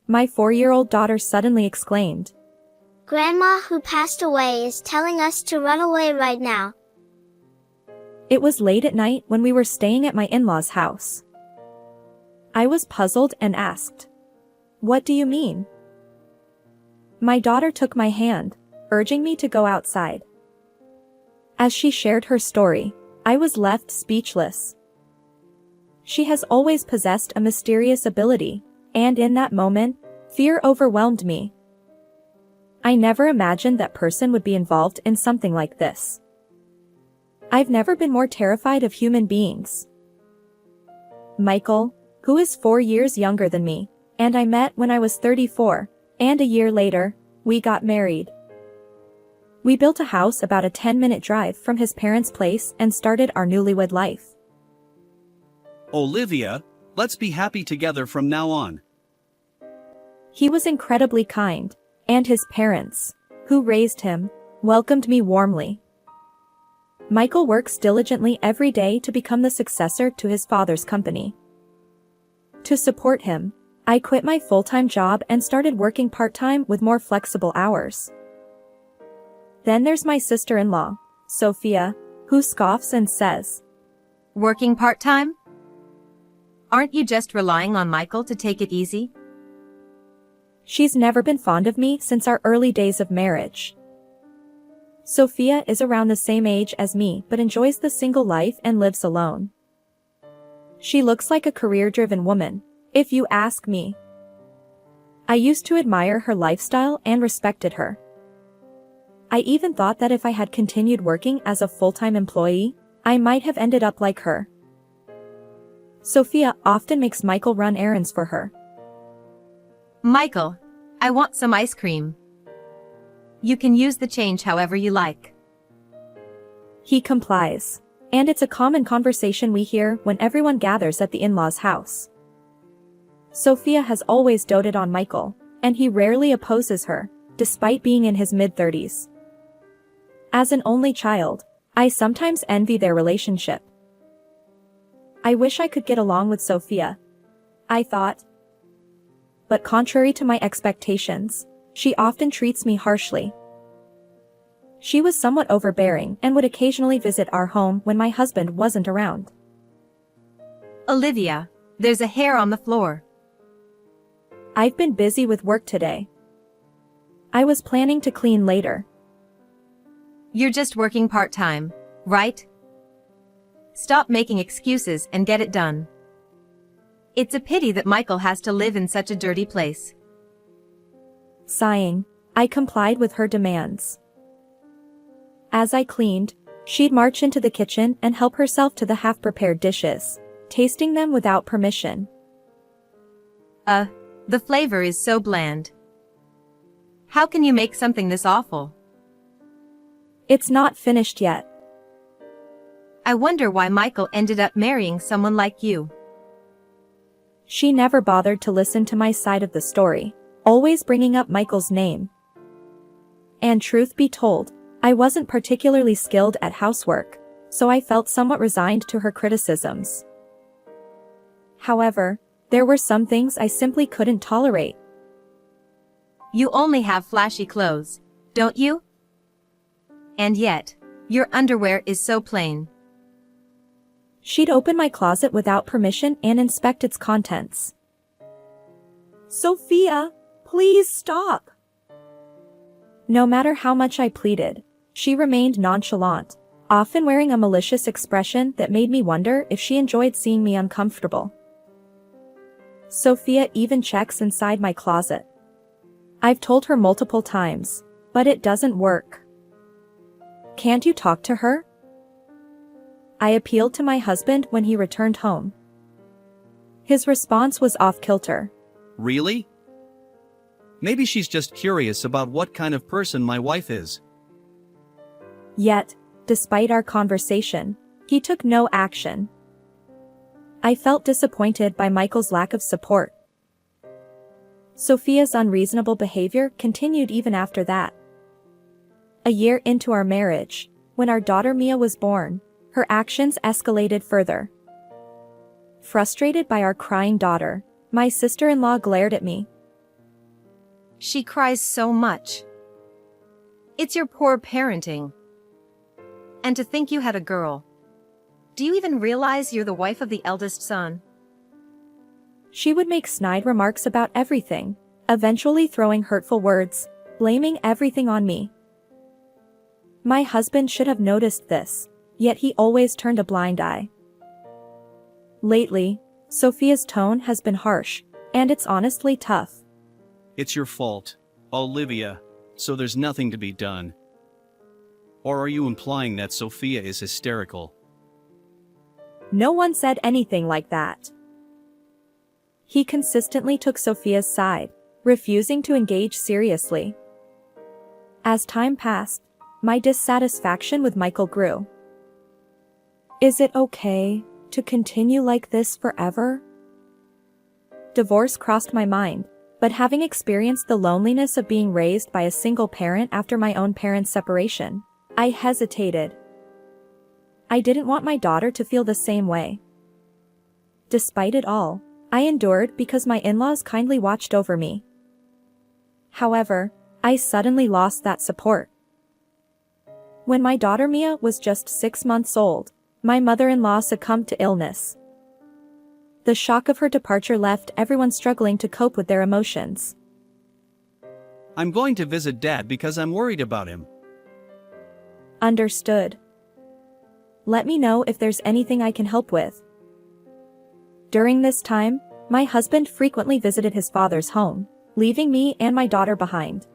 My 4-year-old daughter suddenly exclaimed. Grandma who passed away is telling us to run away right now. It was late at night when we were staying at my in-laws' house. I was puzzled and asked, "What do you mean?" My daughter took my hand, urging me to go outside. As she shared her story, I was left speechless. She has always possessed a mysterious ability, and in that moment, fear overwhelmed me. I never imagined that person would be involved in something like this. I've never been more terrified of human beings. Michael, who is 4 years younger than me, and I met when I was 34, and a year later, we got married. We built a house about a 10-minute drive from his parents' place and started our newlywed life. Olivia, let's be happy together from now on. He was incredibly kind, and his parents, who raised him, welcomed me warmly. Michael works diligently every day to become the successor to his father's company. To support him, I quit my full-time job and started working part-time with more flexible hours. Then there's my sister-in-law, Sophia, who scoffs and says, "Working part-time? Aren't you just relying on Michael to take it easy?" She's never been fond of me since our early days of marriage. Sophia is around the same age as me but enjoys the single life and lives alone. She looks like a career-driven woman, if you ask me. I used to admire her lifestyle and respected her. I even thought that if I had continued working as a full-time employee, I might have ended up like her. Sophia often makes Michael run errands for her. "Michael, I want some ice cream. You can use the change however you like." He complies, and it's a common conversation we hear when everyone gathers at the in-laws' house. Sophia has always doted on Michael, and he rarely opposes her, despite being in his mid-30s. As an only child, I sometimes envy their relationship. I wish I could get along with Sophia, I thought. But contrary to my expectations, she often treats me harshly. She was somewhat overbearing and would occasionally visit our home when my husband wasn't around. "Olivia, there's a hair on the floor." I've been busy with work today. I was planning to clean later. "You're just working part-time, right? Stop making excuses and get it done. It's a pity that Michael has to live in such a dirty place." Sighing, I complied with her demands. As I cleaned, she'd march into the kitchen and help herself to the half-prepared dishes, tasting them without permission. The flavor is so bland. How can you make something this awful?" It's not finished yet. "I wonder why Michael ended up marrying someone like you." She never bothered to listen to my side of the story, always bringing up Michael's name. And truth be told, I wasn't particularly skilled at housework, so I felt somewhat resigned to her criticisms. However, there were some things I simply couldn't tolerate. "You only have flashy clothes, don't you? And yet, your underwear is so plain." She'd open my closet without permission and inspect its contents. "Sophia, please stop." No matter how much I pleaded, she remained nonchalant, often wearing a malicious expression that made me wonder if she enjoyed seeing me uncomfortable. Sophia even checks inside my closet. I've told her multiple times, but it doesn't work. "Can't you talk to her?" I appealed to my husband when he returned home. His response was off-kilter. Really? Maybe she's just curious about what kind of person my wife is. Yet, despite our conversation, he took no action. I felt disappointed by Michael's lack of support. Sophia's unreasonable behavior continued even after that. A year into our marriage, when our daughter Mia was born, her actions escalated further. Frustrated by our crying daughter, my sister-in-law glared at me. She cries so much. It's your poor parenting. And to think you had a girl. Do you even realize you're the wife of the eldest son? She would make snide remarks about everything, eventually throwing hurtful words, blaming everything on me. My husband should have noticed this, yet he always turned a blind eye. Lately, Sophia's tone has been harsh, and it's honestly tough. It's your fault, Olivia, so there's nothing to be done. Or are you implying that Sophia is hysterical? No one said anything like that. He consistently took Sophia's side, refusing to engage seriously. As time passed, my dissatisfaction with Michael grew. Is it okay to continue like this forever? Divorce crossed my mind, but having experienced the loneliness of being raised by a single parent after my own parents' separation, I hesitated. I didn't want my daughter to feel the same way. Despite it all, I endured because my in-laws kindly watched over me. However, I suddenly lost that support. When my daughter Mia was just 6 months old, my mother-in-law succumbed to illness. The shock of her departure left everyone struggling to cope with their emotions. I'm going to visit Dad because I'm worried about him. Understood. Let me know if there's anything I can help with. During this time, my husband frequently visited his father's home, leaving me and my daughter behind.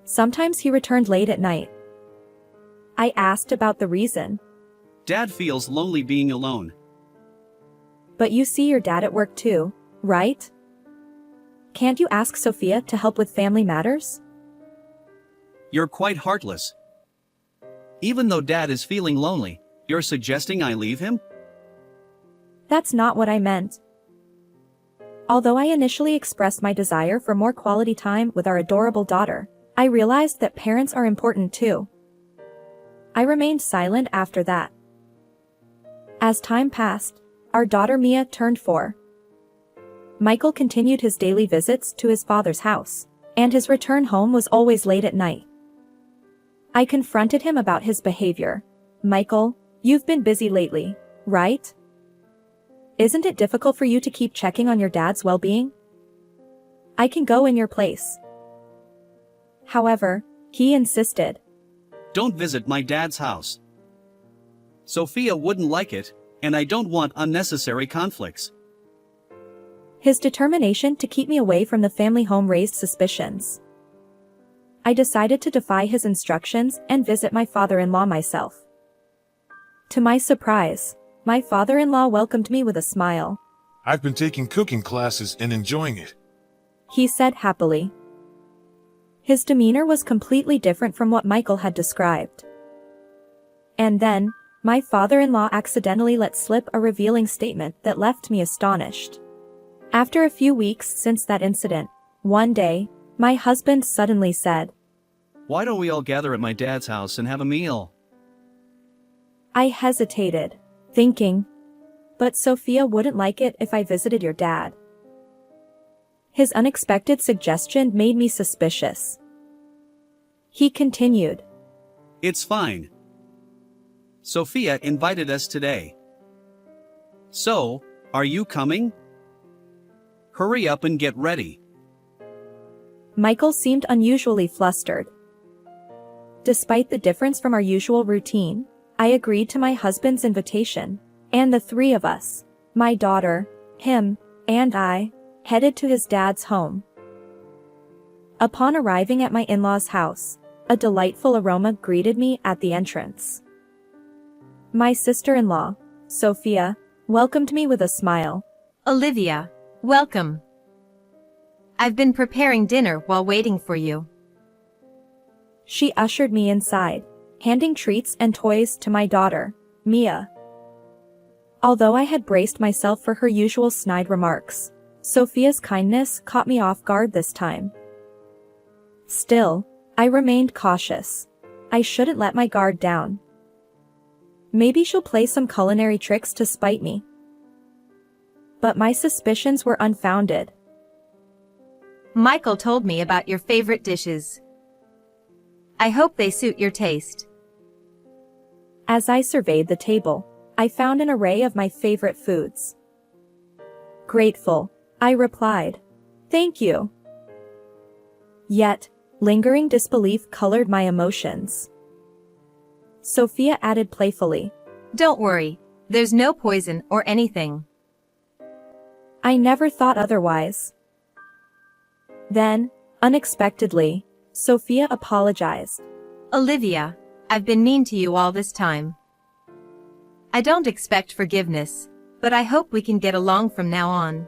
Sometimes he returned late at night. I asked about the reason. Dad feels lonely being alone. But you see your dad at work too, right? Can't you ask Sophia to help with family matters? You're quite heartless. Even though Dad is feeling lonely, you're suggesting I leave him? That's not what I meant. Although I initially expressed my desire for more quality time with our adorable daughter, I realized that parents are important too. I remained silent after that. As time passed, our daughter Mia turned 4. Michael continued his daily visits to his father's house, and his return home was always late at night. I confronted him about his behavior. Michael, you've been busy lately, right? Isn't it difficult for you to keep checking on your dad's well-being? I can go in your place. However, he insisted. Don't visit my dad's house. Sophia wouldn't like it, and I don't want unnecessary conflicts. His determination to keep me away from the family home raised suspicions. I decided to defy his instructions and visit my father-in-law myself. To my surprise, my father-in-law welcomed me with a smile. I've been taking cooking classes and enjoying it. He said happily. His demeanor was completely different from what Michael had described. And then, my father-in-law accidentally let slip a revealing statement that left me astonished. After a few weeks since that incident, one day, my husband suddenly said, Why don't we all gather at my dad's house and have a meal? I hesitated, thinking, but Sophia wouldn't like it if I visited your dad. His unexpected suggestion made me suspicious. He continued. It's fine. Sophia invited us today. So, are you coming? Hurry up and get ready. Michael seemed unusually flustered. Despite the difference from our usual routine, I agreed to my husband's invitation, and the 3 of us, my daughter, him, and I, headed to his dad's home. Upon arriving at my in-laws' house, a delightful aroma greeted me at the entrance. My sister-in-law, Sophia, welcomed me with a smile. Olivia, welcome. I've been preparing dinner while waiting for you. She ushered me inside, handing treats and toys to my daughter, Mia. Although I had braced myself for her usual snide remarks, Sophia's kindness caught me off guard this time. Still, I remained cautious. I shouldn't let my guard down. Maybe she'll play some culinary tricks to spite me. But my suspicions were unfounded. Michael told me about your favorite dishes. I hope they suit your taste. As I surveyed the table, I found an array of my favorite foods. Grateful, I replied. Thank you. Yet, lingering disbelief colored my emotions. Sophia added playfully. Don't worry, there's no poison or anything. I never thought otherwise. Then, unexpectedly, Sophia apologized. Olivia, I've been mean to you all this time. I don't expect forgiveness, but I hope we can get along from now on.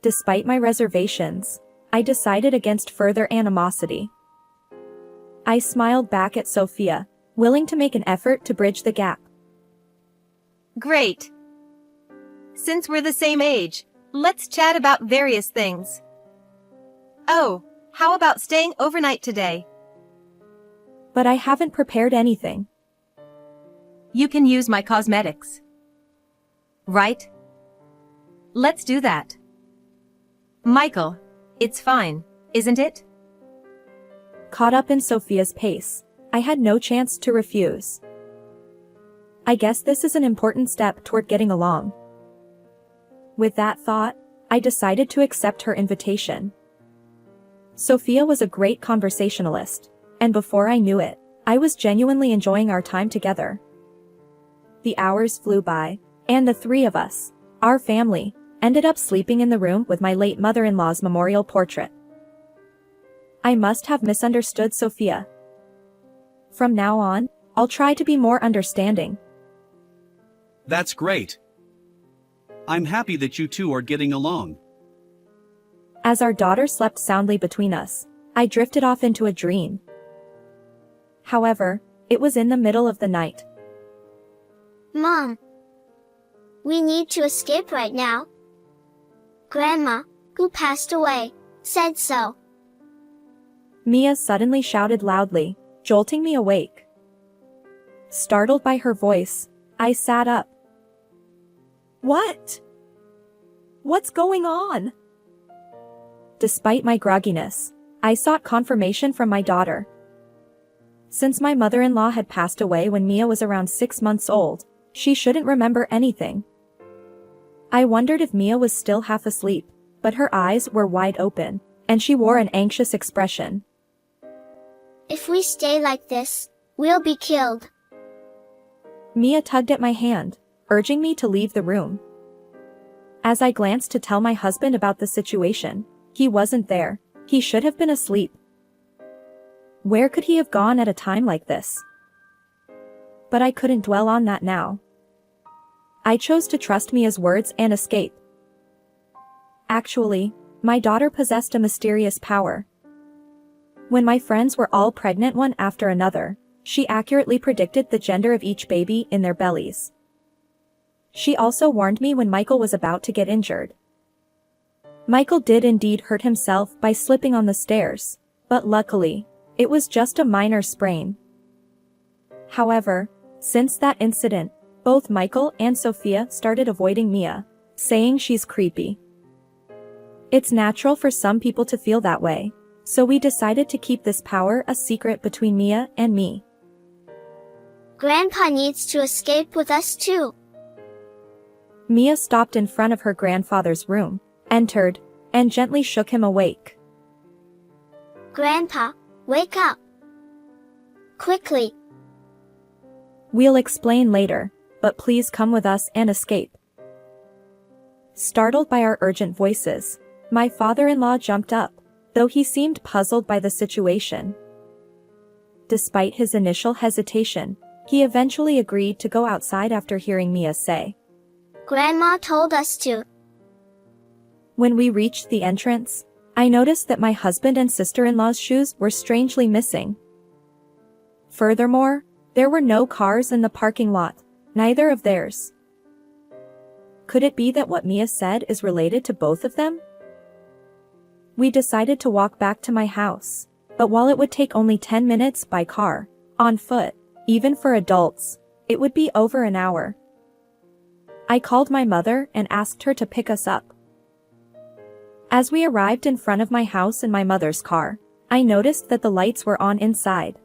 Despite my reservations, I decided against further animosity. I smiled back at Sophia, willing to make an effort to bridge the gap. Great. Since we're the same age, let's chat about various things. Oh, how about staying overnight today? But I haven't prepared anything. You can use my cosmetics. Right? Let's do that. Michael, it's fine, isn't it? Caught up in Sophia's pace, I had no chance to refuse. I guess this is an important step toward getting along. With that thought, I decided to accept her invitation. Sophia was a great conversationalist, and before I knew it, I was genuinely enjoying our time together. The hours flew by, and the three of us, our family, ended up sleeping in the room with my late mother-in-law's memorial portrait. I must have misunderstood Sophia. From now on, I'll try to be more understanding. That's great. I'm happy that you two are getting along. As our daughter slept soundly between us, I drifted off into a dream. However, it was in the middle of the night. Mom, we need to escape right now. Grandma, who passed away, said so. Mia suddenly shouted loudly, jolting me awake. Startled by her voice, I sat up. What? What's going on? Despite my grogginess, I sought confirmation from my daughter. Since my mother-in-law had passed away when Mia was around 6 months old, she shouldn't remember anything. I wondered if Mia was still half asleep, but her eyes were wide open, and she wore an anxious expression. If we stay like this, we'll be killed. Mia tugged at my hand, urging me to leave the room. As I glanced to tell my husband about the situation, he wasn't there. He should have been asleep. Where could he have gone at a time like this? But I couldn't dwell on that now. I chose to trust Mia's words and escape. Actually, my daughter possessed a mysterious power. When my friends were all pregnant one after another, she accurately predicted the gender of each baby in their bellies. She also warned me when Michael was about to get injured. Michael did indeed hurt himself by slipping on the stairs, but luckily, it was just a minor sprain. However, since that incident, both Michael and Sophia started avoiding Mia, saying she's creepy. It's natural for some people to feel that way, so we decided to keep this power a secret between Mia and me. Grandpa needs to escape with us too. Mia stopped in front of her grandfather's room, entered, and gently shook him awake. Grandpa, wake up. Quickly. We'll explain later, but please come with us and escape. Startled by our urgent voices, my father-in-law jumped up, though he seemed puzzled by the situation. Despite his initial hesitation, he eventually agreed to go outside after hearing Mia say, Grandma told us to. When we reached the entrance, I noticed that my husband and sister-in-law's shoes were strangely missing. Furthermore, there were no cars in the parking lot, neither of theirs. Could it be that what Mia said is related to both of them? We decided to walk back to my house, but while it would take only 10 minutes by car, on foot, even for adults, it would be over an hour. I called my mother and asked her to pick us up. As we arrived in front of my house in my mother's car, I noticed that the lights were on inside.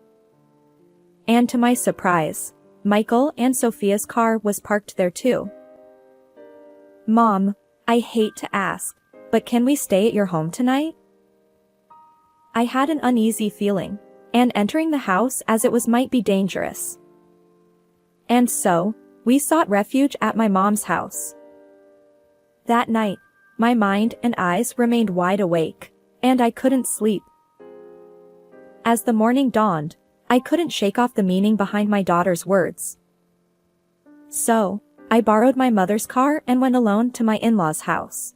And to my surprise, Michael and Sophia's car was parked there too. Mom, I hate to ask, but can we stay at your home tonight? I had an uneasy feeling, and entering the house as it was might be dangerous. And so, we sought refuge at my mom's house. That night, my mind and eyes remained wide awake, and I couldn't sleep. As the morning dawned, I couldn't shake off the meaning behind my daughter's words. So, I borrowed my mother's car and went alone to my in-laws' house.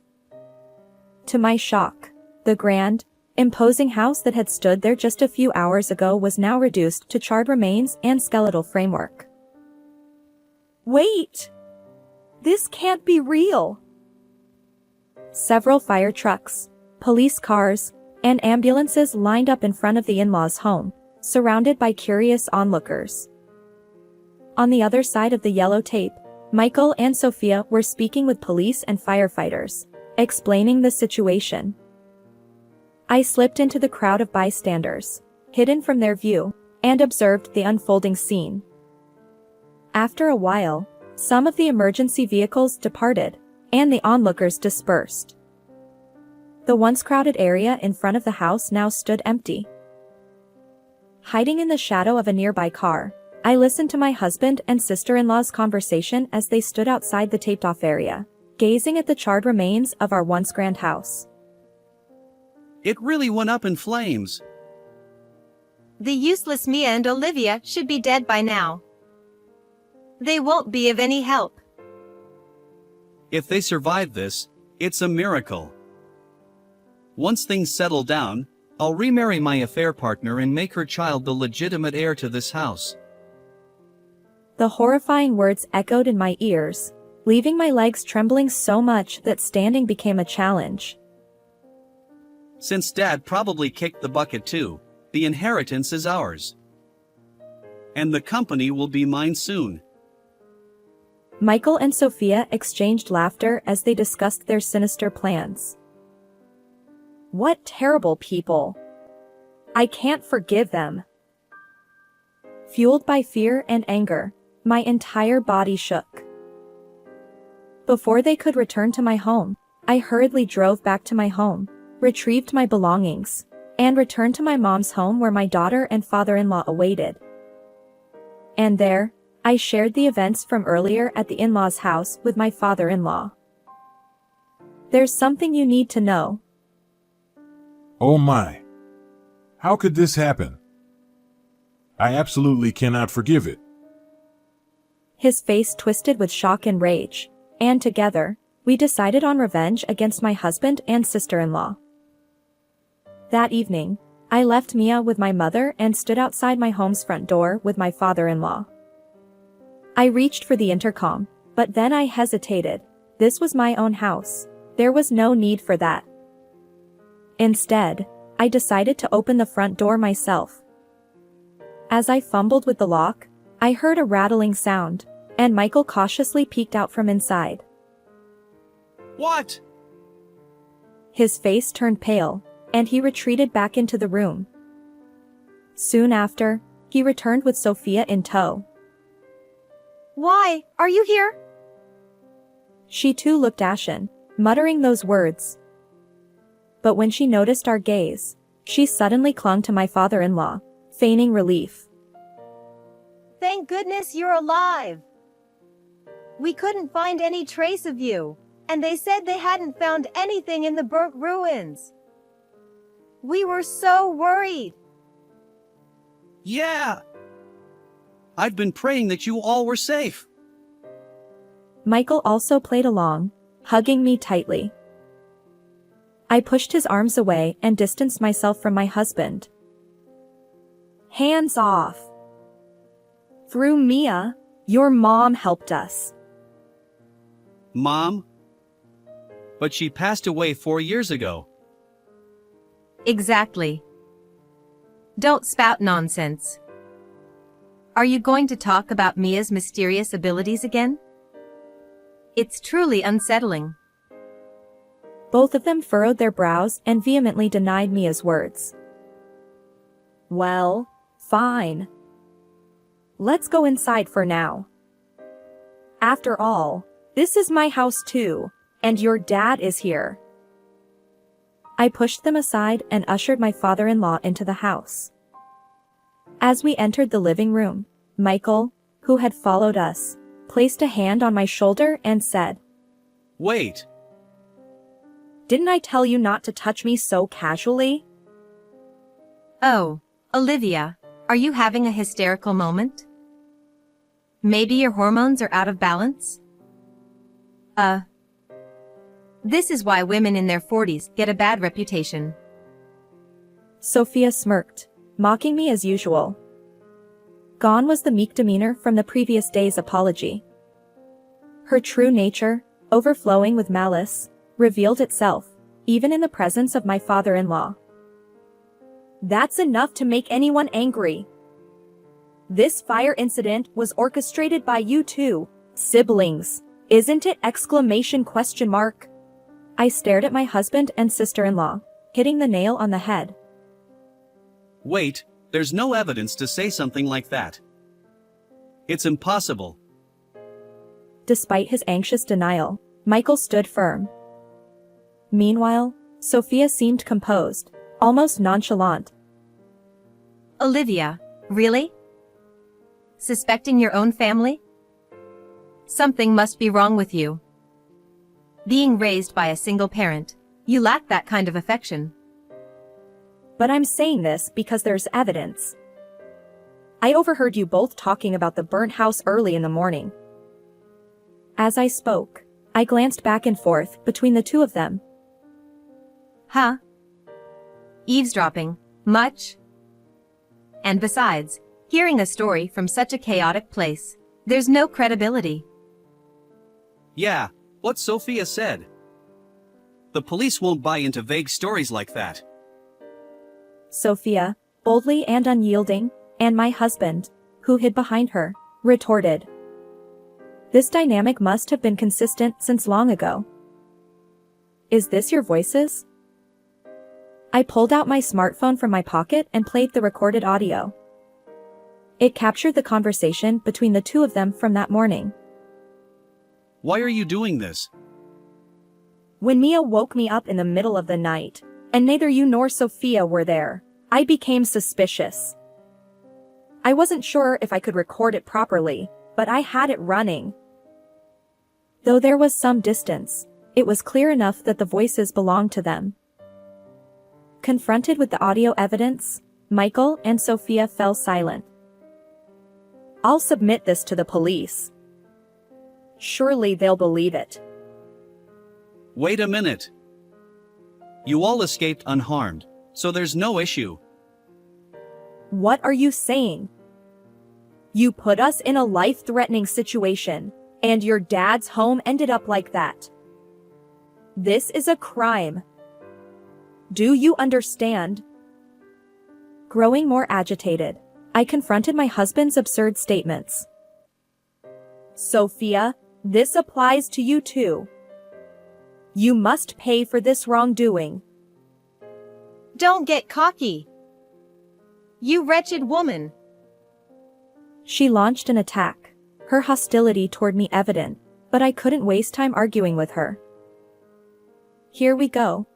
To my shock, the grand, imposing house that had stood there just a few hours ago was now reduced to charred remains and skeletal framework. Wait! This can't be real! Several fire trucks, police cars, and ambulances lined up in front of the in-laws' home, surrounded by curious onlookers. On the other side of the yellow tape, Michael and Sophia were speaking with police and firefighters, explaining the situation. I slipped into the crowd of bystanders, hidden from their view, and observed the unfolding scene. After a while, some of the emergency vehicles departed, and the onlookers dispersed. The once crowded area in front of the house now stood empty. Hiding in the shadow of a nearby car, I listened to my husband and sister-in-law's conversation as they stood outside the taped-off area, gazing at the charred remains of our once grand house. It really went up in flames. The useless Mia and Olivia should be dead by now. They won't be of any help. If they survive this, it's a miracle. Once things settle down, I'll remarry my affair partner and make her child the legitimate heir to this house. The horrifying words echoed in my ears, leaving my legs trembling so much that standing became a challenge. Since Dad probably kicked the bucket too, the inheritance is ours. And the company will be mine soon. Michael and Sophia exchanged laughter as they discussed their sinister plans. What terrible people! I can't forgive them. Fueled by fear and anger, my entire body shook. Before they could return to my home, I hurriedly drove back to my home, retrieved my belongings, and returned to my mom's home where my daughter and father-in-law awaited. And there, I shared the events from earlier at the in-laws' house with my father-in-law. There's something you need to know. Oh my. How could this happen? I absolutely cannot forgive it. His face twisted with shock and rage, and together, we decided on revenge against my husband and sister-in-law. That evening, I left Mia with my mother and stood outside my home's front door with my father-in-law. I reached for the intercom, but then I hesitated. This was my own house. There was no need for that. Instead, I decided to open the front door myself. As I fumbled with the lock, I heard a rattling sound, and Michael cautiously peeked out from inside. What? His face turned pale, and he retreated back into the room. Soon after, he returned with Sophia in tow. Why, are you here? She too looked ashen, muttering those words. But when she noticed our gaze, she suddenly clung to my father-in-law, feigning relief. Thank goodness you're alive. We couldn't find any trace of you, and they said they hadn't found anything in the burnt ruins. We were so worried. Yeah. I've been praying that you all were safe. Michael also played along, hugging me tightly. I pushed his arms away and distanced myself from my husband. Hands off. Through Mia, your mom helped us. Mom? But she passed away 4 years ago. Exactly. Don't spout nonsense. Are you going to talk about Mia's mysterious abilities again? It's truly unsettling. Both of them furrowed their brows and vehemently denied Mia's words. Well, fine. Let's go inside for now. After all, this is my house too, and your dad is here. I pushed them aside and ushered my father-in-law into the house. As we entered the living room, Michael, who had followed us, placed a hand on my shoulder and said, Wait. Didn't I tell you not to touch me so casually? Oh, Olivia, are you having a hysterical moment? Maybe your hormones are out of balance? This is why women in their 40s get a bad reputation. Sophia smirked, mocking me as usual. Gone was the meek demeanor from the previous day's apology. Her true nature, overflowing with malice, revealed itself, even in the presence of my father-in-law. That's enough to make anyone angry. This fire incident was orchestrated by you two, siblings, isn't it? Exclamation question mark. I stared at my husband and sister-in-law, hitting the nail on the head. Wait, there's no evidence to say something like that. It's impossible. Despite his anxious denial, Michael stood firm. Meanwhile, Sophia seemed composed, almost nonchalant. Olivia, really? Suspecting your own family? Something must be wrong with you. Being raised by a single parent, you lack that kind of affection. But I'm saying this because there's evidence. I overheard you both talking about the burnt house early in the morning. As I spoke, I glanced back and forth between the two of them. Huh? Eavesdropping, much? And besides, hearing a story from such a chaotic place, there's no credibility. Yeah, what Sophia said. The police won't buy into vague stories like that. Sophia, boldly and unyielding, and my husband, who hid behind her, retorted. This dynamic must have been consistent since long ago. Is this your voices? I pulled out my smartphone from my pocket and played the recorded audio. It captured the conversation between the two of them from that morning. Why are you doing this? When Mia woke me up in the middle of the night, and neither you nor Sophia were there, I became suspicious. I wasn't sure if I could record it properly, but I had it running. Though there was some distance, it was clear enough that the voices belonged to them. Confronted with the audio evidence, Michael and Sophia fell silent. I'll submit this to the police. Surely they'll believe it. Wait a minute. You all escaped unharmed, so there's no issue. What are you saying? You put us in a life-threatening situation, and your dad's home ended up like that. This is a crime. Do you understand? Growing more agitated, I confronted my husband's absurd statements. Sophia, this applies to you too. You must pay for this wrongdoing. Don't get cocky. You wretched woman. She launched an attack, her hostility toward me evident, but I couldn't waste time arguing with her. Here we go,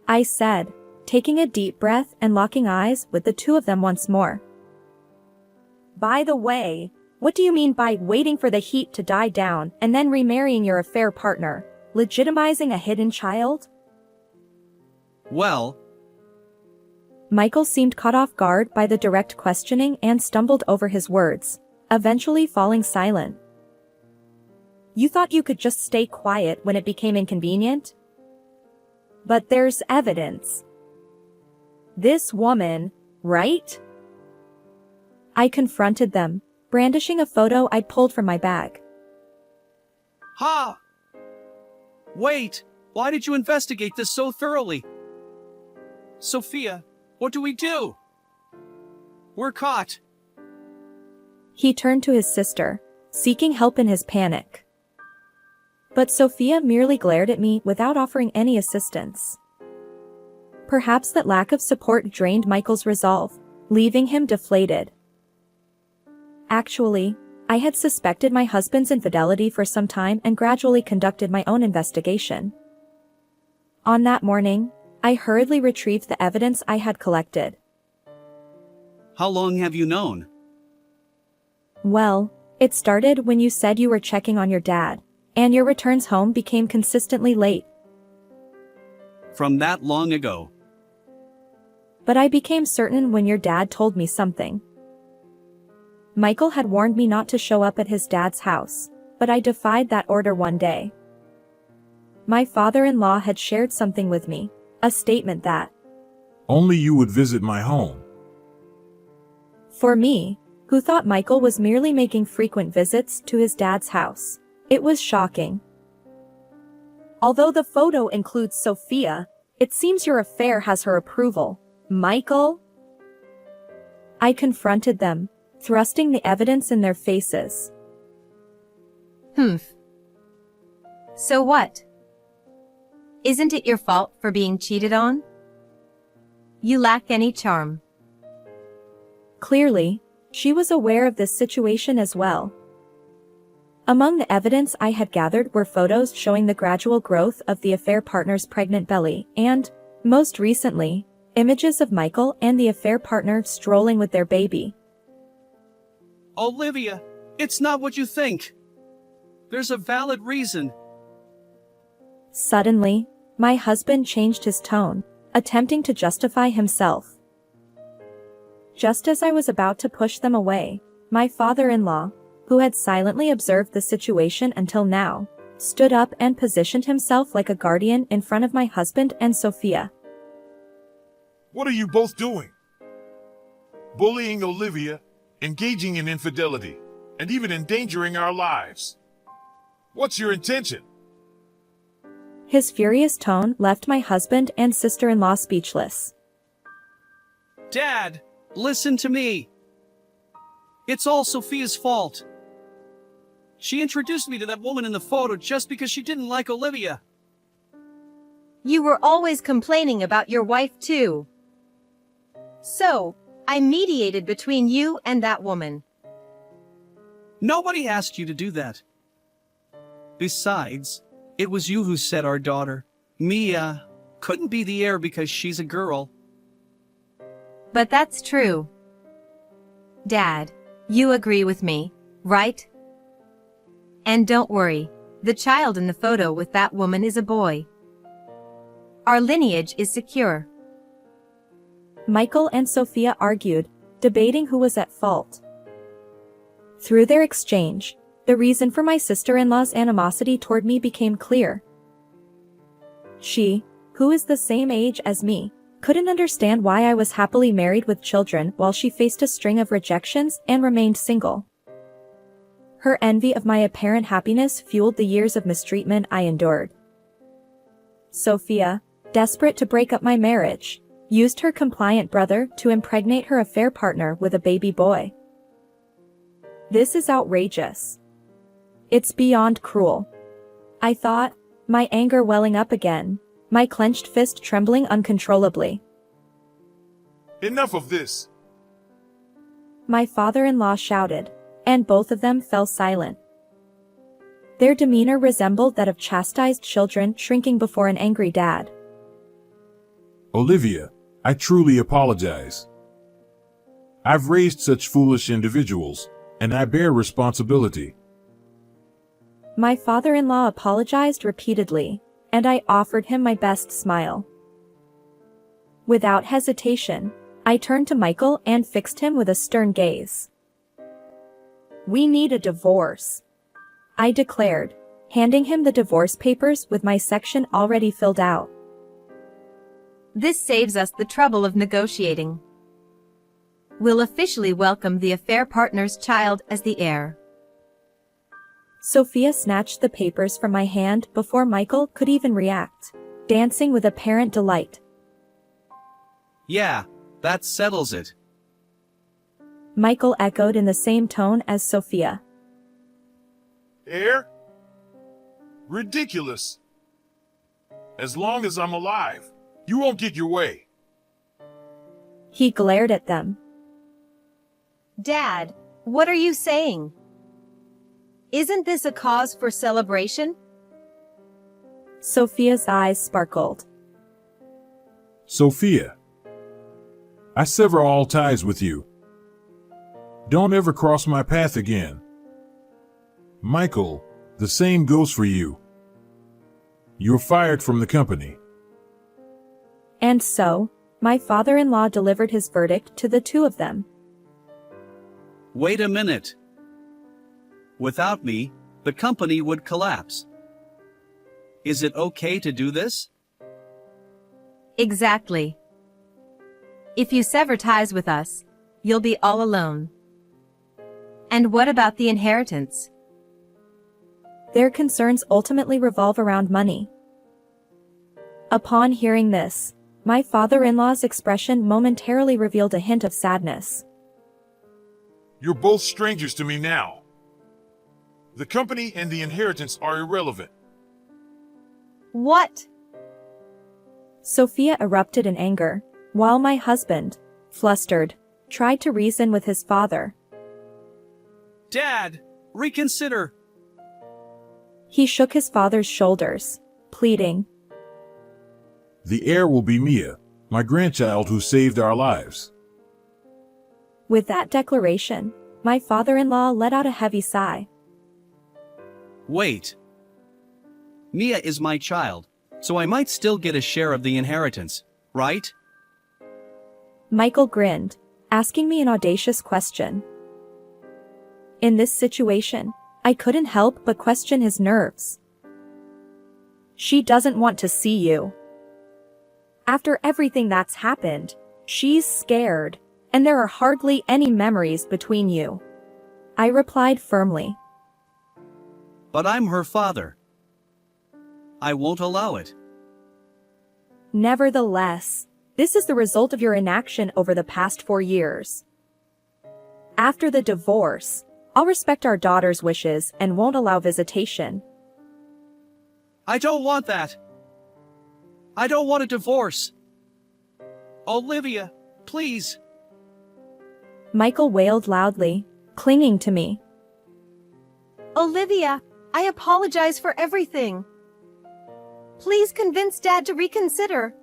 I said, taking a deep breath and locking eyes with the two of them once more. By the way, what do you mean by waiting for the heat to die down and then remarrying your affair partner, legitimizing a hidden child? Well, Michael seemed caught off guard by the direct questioning and stumbled over his words, eventually falling silent. You thought you could just stay quiet when it became inconvenient? But there's evidence. This woman, right? I confronted them, brandishing a photo I'd pulled from my bag. Ha! Wait, why did you investigate this so thoroughly? Sophia, what do we do? We're caught. He turned to his sister, seeking help in his panic. But Sophia merely glared at me without offering any assistance. Perhaps that lack of support drained Michael's resolve, leaving him deflated. Actually, I had suspected my husband's infidelity for some time and gradually conducted my own investigation. On that morning, I hurriedly retrieved the evidence I had collected. How long have you known? Well, it started when you said you were checking on your dad, and your returns home became consistently late. From that long ago. But I became certain when your dad told me something. Michael had warned me not to show up at his dad's house, but I defied that order one day. My father-in-law had shared something with me, a statement that, Only you would visit my home. for me, who thought Michael was merely making frequent visits to his dad's house, it was shocking. Although the photo includes Sophia, it seems your affair has her approval, Michael? I confronted them, thrusting the evidence in their faces. Humph. So what? Isn't it your fault for being cheated on? You lack any charm. Clearly, she was aware of this situation as well. Among the evidence I had gathered were photos showing the gradual growth of the affair partner's pregnant belly and, most recently, images of Michael and the affair partner strolling with their baby. Olivia, it's not what you think. There's a valid reason. Suddenly, my husband changed his tone, attempting to justify himself. Just as I was about to push them away, my father-in-law, who had silently observed the situation until now, stood up and positioned himself like a guardian in front of my husband and Sophia. What are you both doing? Bullying Olivia, engaging in infidelity, and even endangering our lives. What's your intention? His furious tone left my husband and sister-in-law speechless. Dad, listen to me. It's all Sophia's fault. She introduced me to that woman in the photo just because she didn't like Olivia. You were always complaining about your wife too. So, I mediated between you and that woman. Nobody asked you to do that. Besides, it was you who said our daughter, Mia, couldn't be the heir because she's a girl. But that's true. Dad, you agree with me, right? And don't worry, the child in the photo with that woman is a boy. Our lineage is secure. Michael and Sophia argued, debating who was at fault. Through their exchange, the reason for my sister-in-law's animosity toward me became clear. She, who is the same age as me, couldn't understand why I was happily married with children while she faced a string of rejections and remained single. Her envy of my apparent happiness fueled the years of mistreatment I endured. Sophia, desperate to break up my marriage, used her compliant brother to impregnate her affair partner with a baby boy. This is outrageous. It's beyond cruel. I thought, my anger welling up again, my clenched fist trembling uncontrollably. Enough of this. My father-in-law shouted, and both of them fell silent. Their demeanor resembled that of chastised children shrinking before an angry dad. Olivia, I truly apologize. I've raised such foolish individuals, and I bear responsibility. My father-in-law apologized repeatedly, and I offered him my best smile. Without hesitation, I turned to Michael and fixed him with a stern gaze. We need a divorce, I declared, handing him the divorce papers with my section already filled out. This saves us the trouble of negotiating. We'll officially welcome the affair partner's child as the heir. Sophia snatched the papers from my hand before Michael could even react, dancing with apparent delight. Yeah, that settles it. Michael echoed in the same tone as Sophia. Heir? Ridiculous. As long as I'm alive, you won't get your way. He glared at them. Dad, what are you saying? Isn't this a cause for celebration? Sophia's eyes sparkled. Sophia, I sever all ties with you. Don't ever cross my path again. Michael, the same goes for you. You're fired from the company. And so, my father-in-law delivered his verdict to the two of them. Wait a minute. Without me, the company would collapse. Is it okay to do this? Exactly. If you sever ties with us, you'll be all alone. And what about the inheritance? Their concerns ultimately revolve around money. Upon hearing this, my father-in-law's expression momentarily revealed a hint of sadness. You're both strangers to me now. The company and the inheritance are irrelevant. What? Sophia erupted in anger, while my husband, flustered, tried to reason with his father. Dad, reconsider. He shook his father's shoulders, pleading. The heir will be Mia, my grandchild who saved our lives. With that declaration, my father-in-law let out a heavy sigh. Wait. Mia is my child, so I might still get a share of the inheritance, right? Michael grinned, asking me an audacious question. In this situation, I couldn't help but question his nerves. She doesn't want to see you. After everything that's happened, she's scared, and there are hardly any memories between you. I replied firmly. But I'm her father. I won't allow it. Nevertheless, this is the result of your inaction over the past 4 years. After the divorce, I'll respect our daughter's wishes and won't allow visitation. I don't want that. I don't want a divorce. Olivia, please. Michael wailed loudly, clinging to me. Olivia, I apologize for everything. Please convince Dad to reconsider.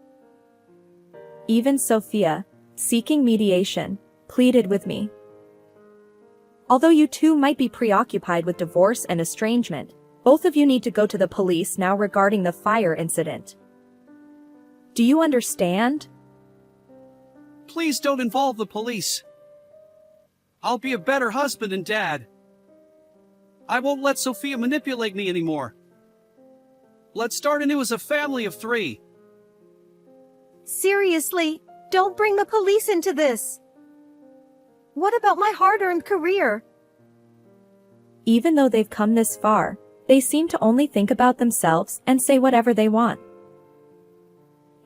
Even Sophia, seeking mediation, pleaded with me. Although you two might be preoccupied with divorce and estrangement, both of you need to go to the police now regarding the fire incident. Do you understand? Please don't involve the police. I'll be a better husband and dad. I won't let Sophia manipulate me anymore. Let's start anew as a family of 3. Seriously, don't bring the police into this. What about my hard-earned career? Even though they've come this far, they seem to only think about themselves and say whatever they want.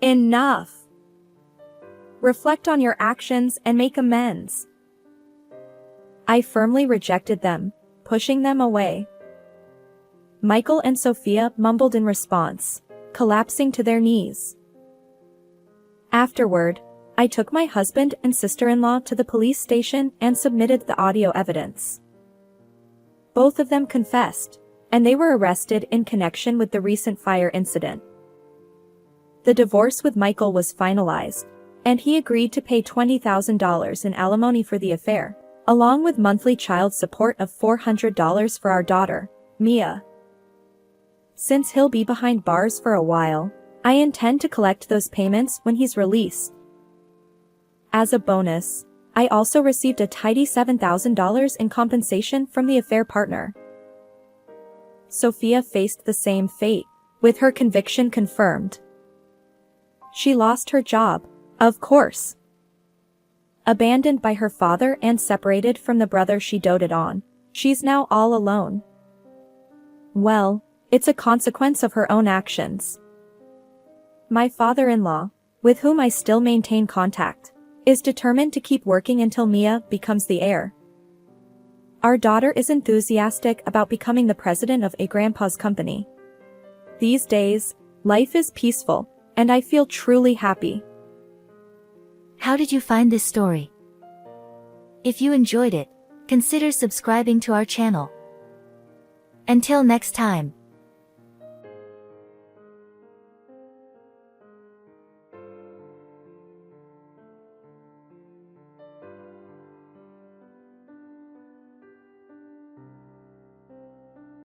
Enough. Reflect on your actions and make amends. I firmly rejected them, pushing them away. Michael and Sophia mumbled in response, collapsing to their knees. Afterward, I took my husband and sister-in-law to the police station and submitted the audio evidence. Both of them confessed, and they were arrested in connection with the recent fire incident. The divorce with Michael was finalized, and he agreed to pay $20,000 in alimony for the affair, along with monthly child support of $400 for our daughter, Mia. Since he'll be behind bars for a while, I intend to collect those payments when he's released. As a bonus, I also received a tidy $7,000 in compensation from the affair partner. Sophia faced the same fate, with her conviction confirmed. She lost her job, of course. Abandoned by her father and separated from the brother she doted on, she's now all alone. Well, it's a consequence of her own actions. My father-in-law, with whom I still maintain contact, is determined to keep working until Mia becomes the heir. Our daughter is enthusiastic about becoming the president of a grandpa's company. These days, life is peaceful, and I feel truly happy. How did you find this story? If you enjoyed it, consider subscribing to our channel. Until next time.